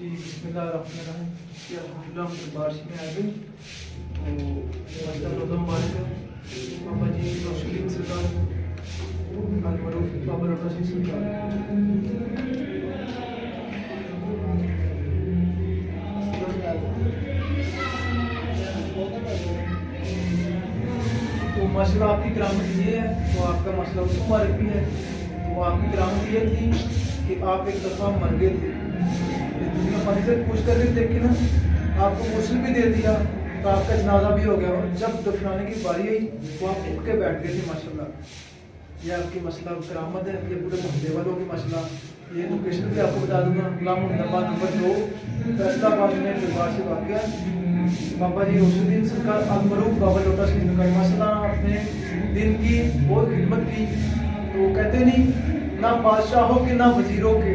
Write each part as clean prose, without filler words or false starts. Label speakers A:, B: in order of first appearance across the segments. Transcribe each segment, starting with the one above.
A: जी बिस्मिल्लाहिर्रहमानिर्रहीम। अल्हम्दुलिल्लाह हम दरबार में आ गए तो मतलब रोज़ा मुबारक बाबा जी रोशनी सरकार अलमरूफ बाबा रोटा सिंह सरकार। तो मसला आपकी करामत ये है, तो आपका मसला उस मुबारक भी है। तो आपकी करामत ये थी कि आप एक दफ़ा मर गए थे, दुनिया पानी से पूछ कर देख के ना आपको गौसल भी दे दिया, तो आपका जनाजा भी हो गया। और जब दफनाने की बारी आई तो आप उठ के बैठ गए थे माशाल्लाह। यह आपकी मसला करामत है, ये पूरे मोहल्ले वालों की मसला। ये लोकेशन भी आपको बता दूंगा, गुलामुद्दीनाबाद नंबर 2 फैसलाबाद में दरबार से वाक़या बाबा जी रोशुद्दीन सरकार अलमरूफ बाबा लोटा सिंह सरकार। मसला आपने दिन की बहुत खिदमत की, तो कहते नहीं ना बादशाहों के ना वजीरों के,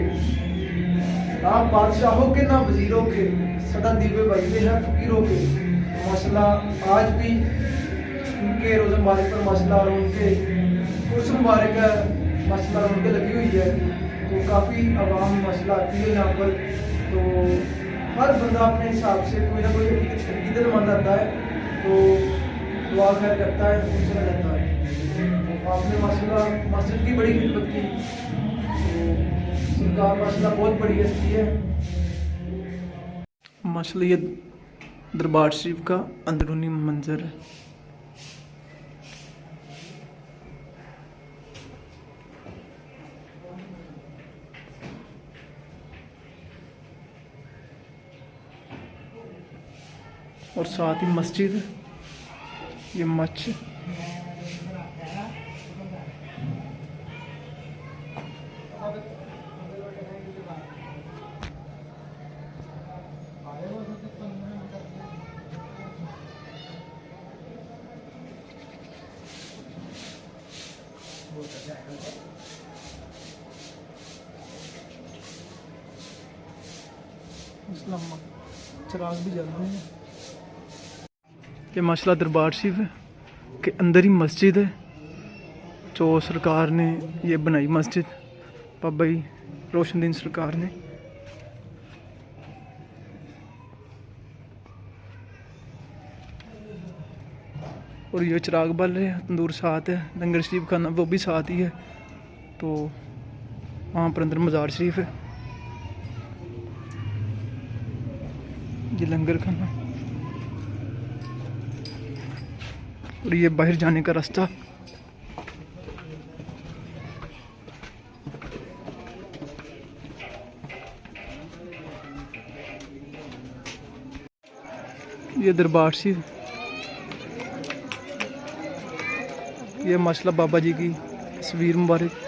A: ना बादशाहों के ना वजीरों के, सदा दीवे बजते हैं फकीरों के। तो मसला आज भी उनके रोज़ा मुबारक पर मसला और उनके उर्स मुबारक है मसला उनके लगी हुई है। तो काफ़ी आवाम मसला आती है यहाँ पर। तो हर बंदा अपने हिसाब से कोई ना कोई अकीदतमंद आता है, तो दुआ खैर करता है, पूछना रहता है। तो आपने मसला मस्जिद की बड़ी खिदमत की, तो सरकार मसला बहुत बड़ी हस्ती है। मसला ये दरबार शरीफ का अंदरूनी मंजर है। और साथ ही मस्जिद, ये मस्जिद चिराग भी जल रहे हैं। ये मसला दरबार शरीफ है के अंदर ही मस्जिद है, जो सरकार ने ये बनाई मस्जिद बाबा जी रोशनदीन सरकार ने। और ये चिराग बल रहे हैं, तंदूर साथ है, लंगर शरीफ खाना वो भी साथ ही है। तो वहाँ पर अंदर मज़ार शरीफ है, ये लंगर खाना और ये बाहर जाने का रास्ता। ये दरबार शरीफ, ये मसला बाबा जी की तस्वीर मुबारक।